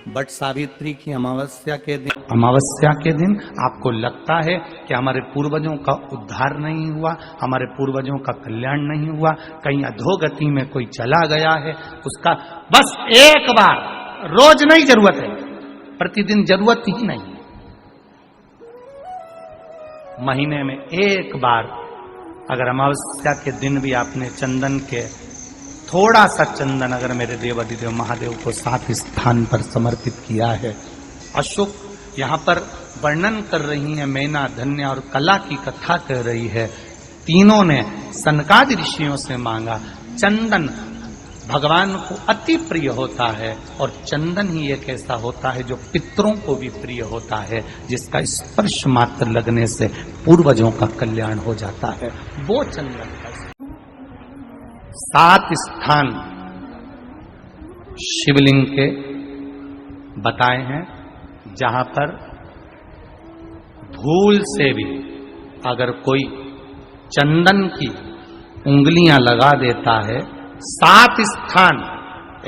But Savitri की अमावस्या के दिन आपको लगता है कि हमारे पूर्वजों का उद्धार नहीं हुआ, हमारे पूर्वजों का कल्याण नहीं हुआ, कहीं अधोगति में कोई चला गया है, उसका बस एक बार, रोज नहीं जरूरत है, प्रतिदिन जरूरत ही नहीं, महीने में एक बार अगर अमावस्या के दिन भी आपने चंदन के थोड़ा सा चंदन अगर मेरे देव अधिदेव महादेव को 7 स्थान पर समर्पित किया है। अशोक यहाँ पर वर्णन कर रही है, मैना धन्य और कला की कथा कर रही है। तीनों ने सनकादि ऋषियों से मांगा। चंदन भगवान को अति प्रिय होता है और चंदन ही एक ऐसा होता है जो पितरों को भी प्रिय होता है, जिसका स्पर्श मात्र लगने से पूर्वजों का कल्याण हो जाता है। वो चंदन का 7 स्थान शिवलिंग के बताए हैं, जहां पर भूल से भी अगर कोई चंदन की उंगलियां लगा देता है, 7 स्थान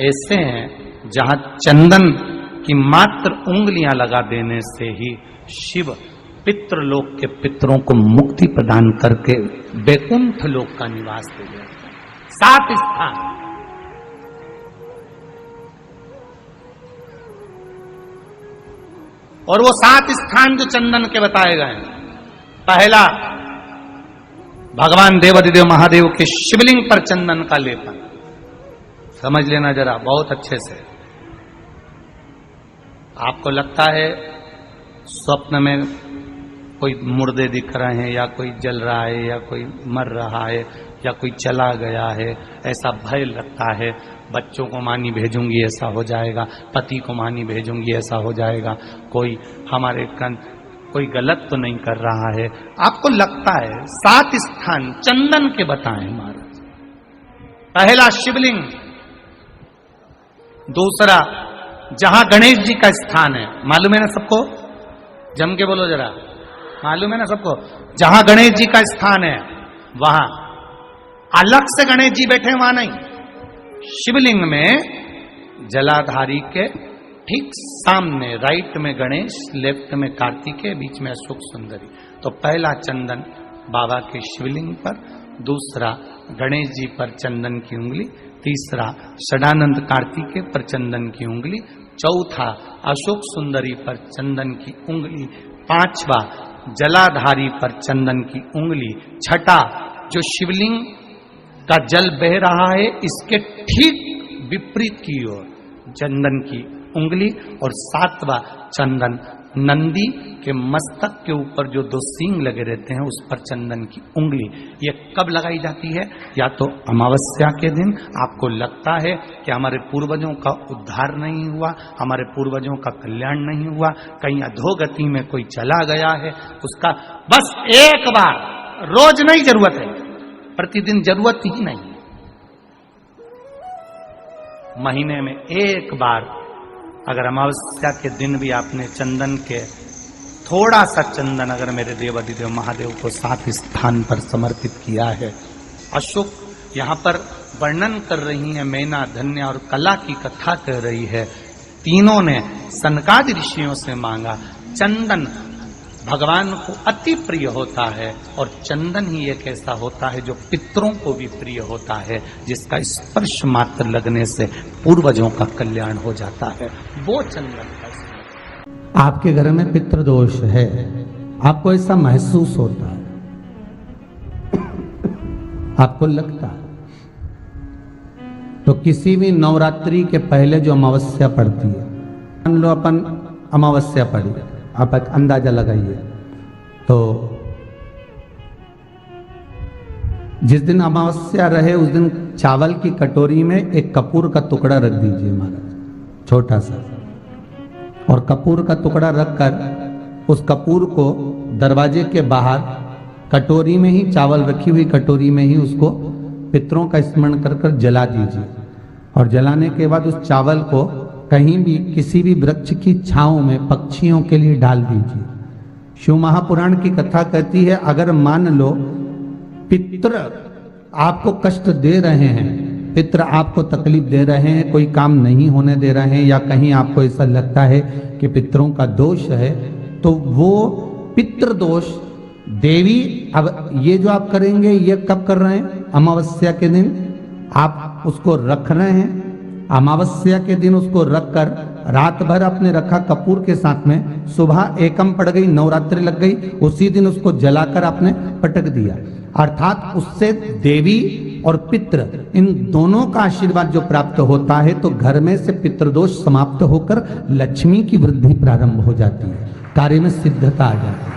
ऐसे हैं जहां चंदन की मात्र उंगलियां लगा देने से ही शिव पितृलोक के पितरों को मुक्ति प्रदान करके वैकुंठ लोक का निवास दे देते हैं। 7 स्थान। और वो 7 स्थान जो चंदन के बताए गए हैं, पहला भगवान देवाधिदेव महादेव के शिवलिंग पर चंदन का लेपन। समझ लेना जरा बहुत अच्छे से। आपको लगता है स्वप्न में कोई मुर्दे दिख रहे हैं, या कोई जल रहा है, या कोई मर रहा है, या कोई चला गया है, ऐसा भय लगता है। बच्चों को मानी भेजूंगी ऐसा हो जाएगा, पति को मानी भेजूंगी ऐसा हो जाएगा, कोई हमारे कोई गलत तो नहीं कर रहा है, आपको लगता है। 7 स्थान चंदन के बताएं महाराज। पहला शिवलिंग, दूसरा जहां गणेश जी का स्थान है, मालूम है ना सबको, जम के बोलो जरा, मालूम है ना सबको, जहां गणेश जी का स्थान है वहां अलग से गणेश जी बैठे, वहां नहीं। शिवलिंग में जलाधारी के ठीक सामने राइट में गणेश, लेफ्ट में कार्तिकेय, बीच में अशोक सुंदरी। तो पहला चंदन बाबा के शिवलिंग पर, दूसरा गणेश जी पर चंदन की उंगली, तीसरा षडानंद कार्तिकेय पर चंदन की उंगली, चौथा अशोक सुंदरी पर चंदन की उंगली, पांचवा जलाधारी पर चंदन की उंगली, छठा जो शिवलिंग का जल बह रहा है इसके ठीक विपरीत की ओर चंदन की उंगली, और 7वां चंदन नंदी के मस्तक के ऊपर जो 2 सींग लगे रहते हैं उस पर चंदन की उंगली। ये कब लगाई जाती है? या तो अमावस्या के दिन आपको लगता है कि हमारे पूर्वजों का उद्धार नहीं हुआ, हमारे पूर्वजों का कल्याण नहीं हुआ, कहीं अधोगति में कोई चला गया है, उसका बस एक बार, रोज नहीं जरूरत है, प्रतिदिन जरूरत ही नहीं, महीने में एक बार अगर अमावस्या के दिन भी आपने चंदन के थोड़ा सा चंदन अगर मेरे देव अधिदेव महादेव को 7 स्थान पर समर्पित किया है। अशोक यहाँ पर वर्णन कर रही है, मैना धन्य और कला की कथा कर रही है। तीनों ने सनकादि ऋषियों से मांगा। चंदन भगवान को अति प्रिय होता है और चंदन ही एक ऐसा होता है जो पितरों को भी प्रिय होता है, जिसका स्पर्श मात्र लगने से पूर्वजों का कल्याण हो जाता है। वो चंदन का। आपके घर में पितृदोष है, आपको ऐसा महसूस होता है, आपको लगता है, तो किसी भी नवरात्रि के पहले जो अमावस्या पड़ती है, मान लो अपन अमावस्या पड़ी, आप एक अंदाजा लगाइए, तो जिस दिन अमावस्या रहे उस दिन चावल की कटोरी में एक कपूर का टुकड़ा रख दीजिए महाराज, छोटा सा, और कपूर का टुकड़ा रखकर उस कपूर को दरवाजे के बाहर कटोरी में ही, चावल रखी हुई कटोरी में ही उसको पितरों का स्मरण कर कर जला दीजिए। और जलाने के बाद उस चावल को कहीं भी किसी भी वृक्ष की छांव में पक्षियों के लिए डाल दीजिए। शिव महापुराण की कथा कहती है, अगर मान लो पितृ आपको कष्ट दे रहे हैं, पितृ आपको तकलीफ दे रहे हैं, कोई काम नहीं होने दे रहे हैं, या कहीं आपको ऐसा लगता है कि पितरों का दोष है, तो वो पितृ दोष देवी, अब ये जो आप करेंगे ये कब कर रहे हैं? अमावस्या के दिन आप उसको रख रहे हैं। अमावस्या के दिन उसको रखकर रात भर आपने रखा कपूर के साथ में, सुबह एकम पड़ गई, नवरात्रि लग गई, उसी दिन उसको जलाकर आपने पटक दिया। अर्थात उससे देवी और पितृ इन दोनों का आशीर्वाद जो प्राप्त होता है, तो घर में से पितृदोष समाप्त होकर लक्ष्मी की वृद्धि प्रारंभ हो जाती है, कार्य में सिद्धता आ जाती है।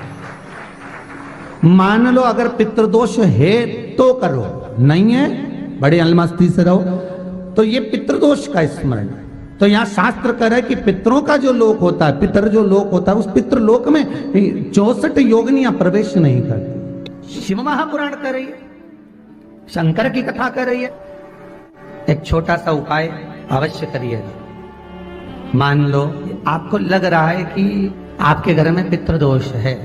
मान लो अगर पितृदोष है तो करो, नहीं है बड़े अलमस्ती से रहो, तो ये पितृदोष का स्मरण। तो यहाँ शास्त्र कह रहा है कि पितरों का जो लोक होता है, पितर जो लोक होता है, उस पितृलोक में 64 योगिनियां प्रवेश नहीं करती। शिव महापुराण कर रही है, शंकर की कथा कर रही है। एक छोटा सा उपाय अवश्य करिएगा। मान लो आपको लग रहा है कि आपके घर में पितृदोष है,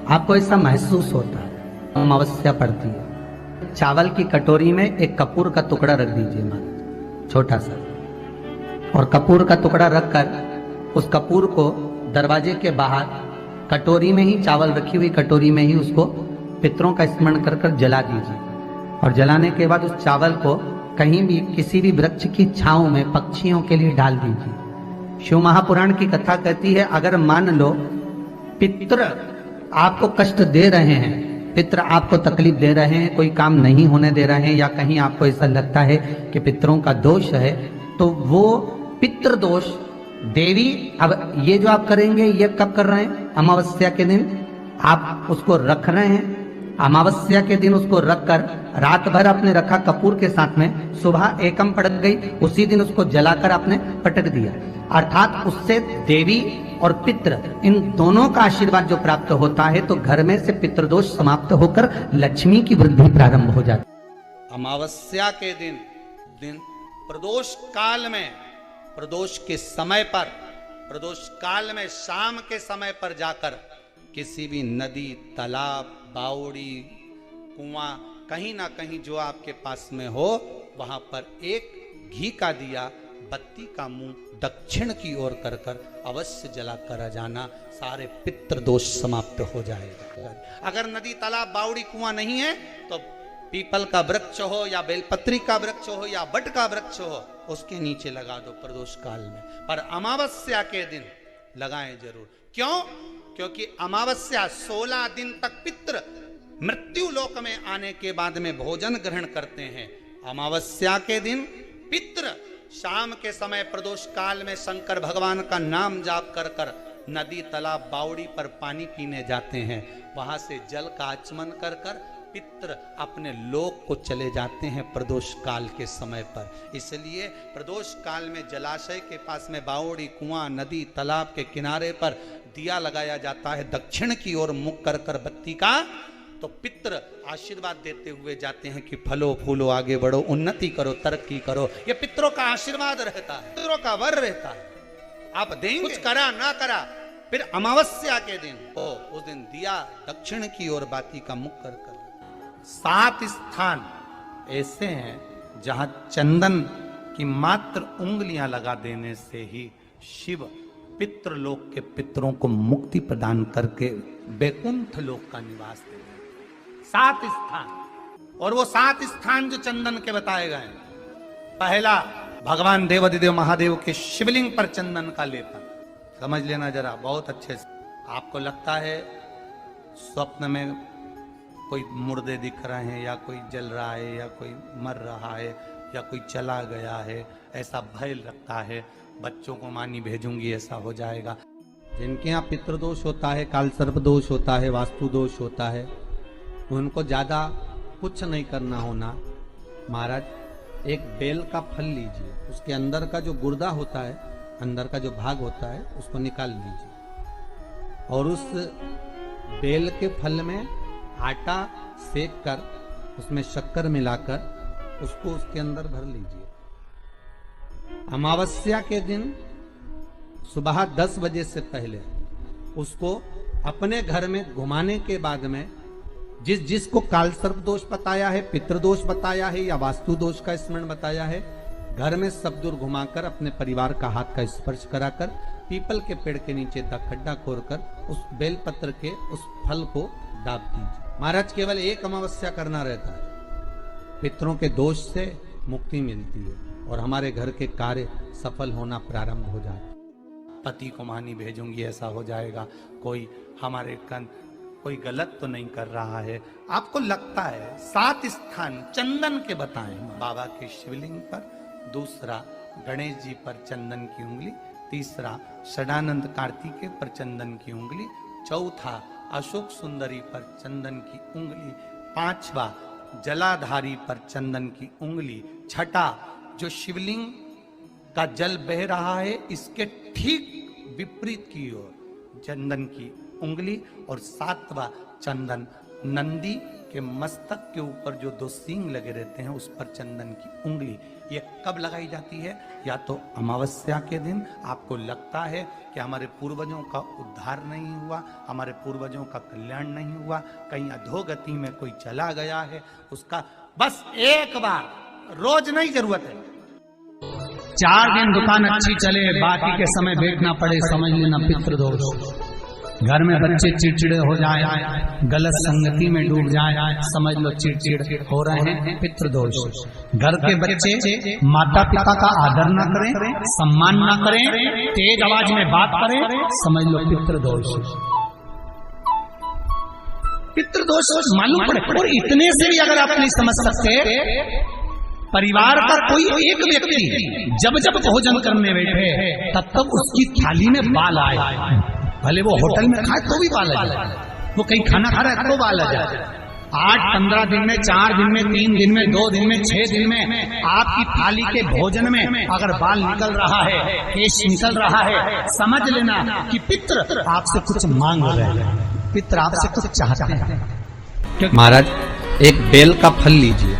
आपको ऐसा महसूस होता है, अमावस्या पड़ती है, चावल की कटोरी में एक कपूर का टुकड़ा रख दीजिए महाराज, छोटा सा, और कपूर का टुकड़ा रखकर उस कपूर को दरवाजे के बाहर कटोरी में ही, चावल रखी हुई कटोरी में ही उसको पितरों का स्मरण कर कर जला दीजिए। और जलाने के बाद उस चावल को कहीं भी किसी भी वृक्ष की छांव में पक्षियों के लिए डाल दीजिए। शिव महापुराण की कथा कहती है, अगर मान लो पितृ आपको कष्ट दे रहे हैं, पितृ आपको तकलीफ दे रहे हैं, कोई काम नहीं होने दे रहे हैं, या कहीं आपको ऐसा लगता है कि पितरों का दोष है, तो वो पितृ दोष देवी, अब ये जो आप करेंगे ये कब कर रहे हैं? अमावस्या के दिन आप उसको रख रहे हैं। अमावस्या के दिन उसको रखकर रात भर आपने रखा कपूर के साथ में, सुबह एकम पड़ गई, उसी दिन उसको जलाकर आपने पटक दिया। अर्थात उससे देवी और पितृ इन दोनों का आशीर्वाद जो प्राप्त होता है, तो घर में से पितृदोष समाप्त होकर लक्ष्मी की वृद्धि प्रारंभ हो जाती है। अमावस्या के दिन प्रदोष काल में, प्रदोष के समय पर, प्रदोष काल में शाम के समय पर जाकर किसी भी नदी, तालाब, बावड़ी, कुआं, कहीं ना कहीं जो आपके पास में हो, वहां पर एक घी का दिया, बत्ती का मुंह दक्षिण की ओर कर कर अवश्य जला कर जाना, सारे पितृ दोष समाप्त हो जाएगा। अगर नदी, तालाब, बावड़ी, कुआं नहीं है तो पीपल का वृक्ष हो या बेलपत्री का वृक्ष हो या बट का वृक्ष हो, उसके नीचे लगा दो प्रदोष काल में। पर अमावस्या के दिन लगाएं जरूर। क्यों? क्योंकि अमावस्या 16 दिन तक पितृ मृत्यु लोक में आने के बाद में भोजन ग्रहण करते हैं। अमावस्या के दिन पितृ शाम के समय प्रदोष काल में शंकर भगवान का नाम जाप कर कर नदी, तालाब, बावड़ी पर पानी पीने जाते हैं। वहां से जल का आचमन कर कर पितृ अपने लोक को चले जाते हैं प्रदोष काल के समय पर। इसलिए प्रदोष काल में जलाशय के पास में बावड़ी, कुआं, नदी, तालाब के किनारे पर दिया लगाया जाता है, दक्षिण की ओर मुख कर कर बत्ती का, तो पितृ आशीर्वाद देते हुए जाते हैं कि फलो फूलो, आगे बढ़ो, उन्नति करो, तरक्की करो। ये पितरों का आशीर्वाद रहता है, पितरों का वर रहता है। आप देंगे, कुछ करा ना करा, फिर अमावस्या के दिन उस दिन दिया दक्षिण की ओर बाती का मुख कर कर। 7 स्थान ऐसे हैं जहां चंदन की मात्र उंगलियां लगा देने से ही शिव पितृलोक के पितरों को मुक्ति प्रदान करके बैकुंठ लोक का निवास देते हैं। 7 स्थान, और वो 7 स्थान जो चंदन के बताए गए, पहला भगवान देवाधिदेव महादेव के शिवलिंग पर चंदन का लेपन। समझ लेना जरा बहुत अच्छे से। आपको लगता है स्वप्न में कोई मुर्दे दिख रहे हैं, या कोई जल रहा है, या कोई मर रहा है, या कोई चला गया है, ऐसा भय लगता है, बच्चों को मानी भेजूंगी ऐसा हो जाएगा। जिनके यहाँ पितृदोष होता है, काल सर्प दोष होता है, वास्तु दोष होता है, उनको ज्यादा कुछ नहीं करना होना। महाराज एक बेल का फल लीजिए, उसके अंदर का जो गुर्दा होता है, अंदर का जो भाग होता है, उसको निकाल लीजिए, और उस बेल के फल में आटा सेक कर उसमें शक्कर मिलाकर उसको उसके अंदर भर लीजिए। अमावस्या के दिन सुबह 10 बजे से पहले उसको अपने घर में घुमाने के बाद में जिस जिसको कालसर्प दोष बताया है, पितृदोष बताया है या वास्तु दोष का स्मरण बताया है, घर में सब दूर घुमाकर अपने परिवार का हाथ का स्पर्श कराकर पीपल के पेड़ के नीचे तक खड्डा खोदकर उस बेलपत्र के उस फल को दाब दीजिए। महाराज केवल एक अमावस्या करना रहता है, पितरों के दोष से मुक्ति मिलती है और हमारे घर के कार्य सफल होना प्रारंभ हो जाता है। पति को मानी भेजूंगी ऐसा हो जाएगा, कोई हमारे कोई गलत तो नहीं कर रहा है, आपको लगता है 7 स्थान चंदन के बताएं, बाबा के शिवलिंग पर, दूसरा गणेश जी पर चंदन की उंगली, तीसरा षडानंद कार्तिकेय पर चंदन की उंगली, चौथा अशोक सुंदरी पर चंदन की उंगली, पांचवा जलाधारी पर चंदन की उंगली, छठा जो शिवलिंग का जल बह रहा है इसके ठीक विपरीत की ओर चंदन की उंगली, और 7वां चंदन नंदी के मस्तक के ऊपर जो 2 सींग लगे रहते हैं उस पर चंदन की उंगली। ये कब लगाई जाती है? या तो अमावस्या के दिन आपको लगता है कि हमारे पूर्वजों का उद्धार नहीं हुआ, हमारे पूर्वजों का कल्याण नहीं हुआ, कहीं अधोगति में कोई चला गया है, उसका बस एक बार, रोज नहीं जरूरत है, 4 दिन दुकान अच्छी चले, बाकी के समय बैठना पड़े, समझ लेना पितृदोष। घर में बच्चे चिड़चिड़े हो जाए, गलत संगति में डूब जाए, समझ लो चिड़चिड़ हो रहे हैं, पितृदोष। घर के बच्चे माता पिता का आदर न करें, सम्मान न करें, तेज आवाज में बात करें, समझ लो पितृदोष। पितृदोष मालूम पड़े, और इतने से भी अगर आप नहीं समझ सकते, परिवार का कोई एक व्यक्ति जब जब भोजन करने बैठे तब तक उसकी थाली में बाल आए, भले वो होटल में खाए तो भी बाल आ जाए, वो कहीं खाना खा रहा है तो बाल आ जाए। 8-15 दिन में, 4 दिन में, 3 दिन में, 2 दिन में, 6 दिन में आपकी थाली के भोजन में अगर बाल निकल रहा है, केश निकल रहा है, समझ लेना कि पितृ आपसे कुछ मांग रहे हैं, पितृ आपसे कुछ चाहते हैं। महाराज एक बेल का फल लीजिए,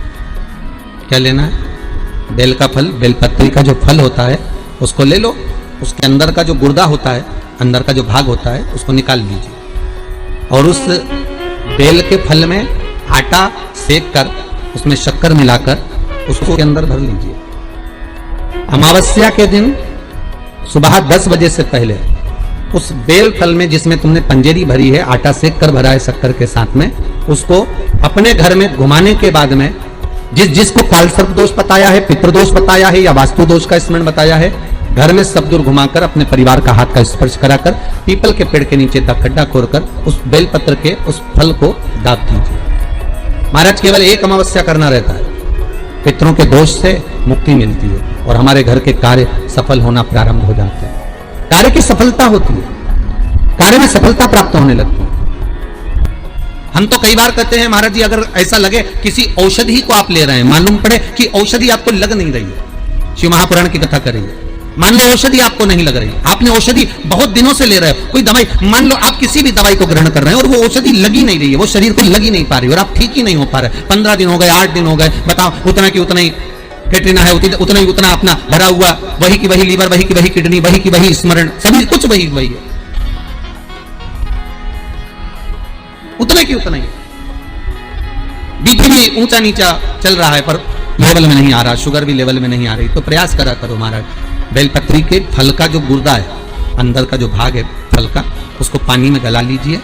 क्या लेना है? बेल का फल, बेलपत्री का जो फल होता है उसको ले लो, उसके अंदर का जो गुर्दा होता है, अंदर का जो भाग होता है उसको निकाल लीजिए, और उस बेल के फल में आटा सेक कर उसमें शक्कर मिलाकर उसको के अंदर भर लीजिए। अमावस्या के दिन सुबह 10 बजे से पहले उस बेल फल में जिसमें तुमने पंजेरी भरी है, आटा सेक कर भरा है शक्कर के साथ में, उसको अपने घर में घुमाने के बाद में जिस जिसको कालसर्प दोष बताया है, पितृदोष बताया है या वास्तु दोष का स्मरण बताया है, घर में सब दूर घुमाकर अपने परिवार का हाथ का स्पर्श कराकर पीपल के पेड़ के नीचे तक खड्डा खोदकर उस बेलपत्र के उस फल को दाब दीजिए। महाराज केवल एक अमावस्या करना रहता है, पितरों के दोष से मुक्ति मिलती है और हमारे घर के कार्य सफल होना प्रारंभ हो जाते हैं। कार्य की सफलता होती है, कार्य में सफलता प्राप्त होने लगती है। हम तो कई बार कहते हैं महाराज जी, अगर ऐसा लगे किसी औषधि को आप ले रहे हैं, मालूम पड़े कि औषधि आपको लग नहीं रही है, शिव महापुराण की कथा करेंगे, मान लो औषधि आपको नहीं लग रही, आपने औषधि बहुत दिनों से ले रहे हो, कोई दवाई, मान लो आप किसी भी दवाई को ग्रहण कर रहे हैं और वो औषधि लगी नहीं रही है, वो शरीर को लगी नहीं पा रही और आप ठीक ही नहीं हो पा रहे, 15 दिन हो गए, 8 दिन हो गए, बताओ उतना की उतना ही कैटरीना है, उतना ही उतना अपना भरा हुआ, वही की वही लीवर, वही की वही किडनी, वही की वही स्मरण, सभी कुछ वही वही है, उतने की उतना ही। बीपी भी ऊंचा नीचा चल रहा है पर लेवल में नहीं आ रहा, शुगर भी लेवल में नहीं आ रही, तो प्रयास करा करो महाराज, बेलपत्री के फल का जो गुर्दा है, अंदर का जो भाग है फल का, उसको पानी में गला लीजिए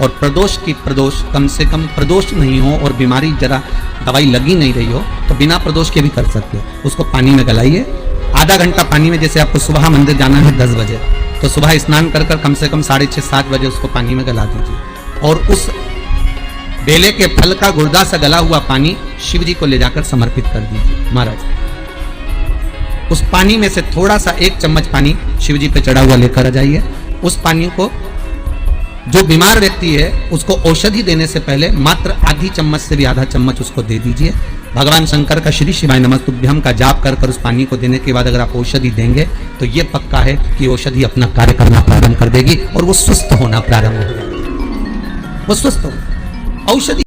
और प्रदोष की प्रदोष, कम से कम प्रदोष नहीं हो और बीमारी जरा दवाई लगी नहीं रही हो तो बिना प्रदोष के भी कर सकते हो, उसको पानी में गलाइए, आधा घंटा पानी में, जैसे आपको सुबह मंदिर जाना है 10 बजे, तो सुबह स्नान कर कर कम से कम 6:30-7 बजे उसको पानी में गला दीजिए और उस बेले के फल का गुर्दा से गला हुआ पानी शिव जी को ले जाकर समर्पित कर दीजिए। महाराज उस पानी में से थोड़ा सा 1 चम्मच पानी शिव जी पे चढ़ा हुआ लेकर आ जाइए, उस पानी को जो बीमार व्यक्ति है उसको औषधि देने से पहले मात्र आधी चम्मच से भी आधा चम्मच उसको दे दीजिए। भगवान शंकर का श्री शिवाय नमस्तुभ्यम का जाप कर कर उस पानी को देने के बाद अगर आप औषधि देंगे तो ये पक्का है कि औषधि अपना कार्य करना प्रारंभ कर देगी और वो स्वस्थ होना प्रारंभ हो जाएगी, वो स्वस्थ हो औषधि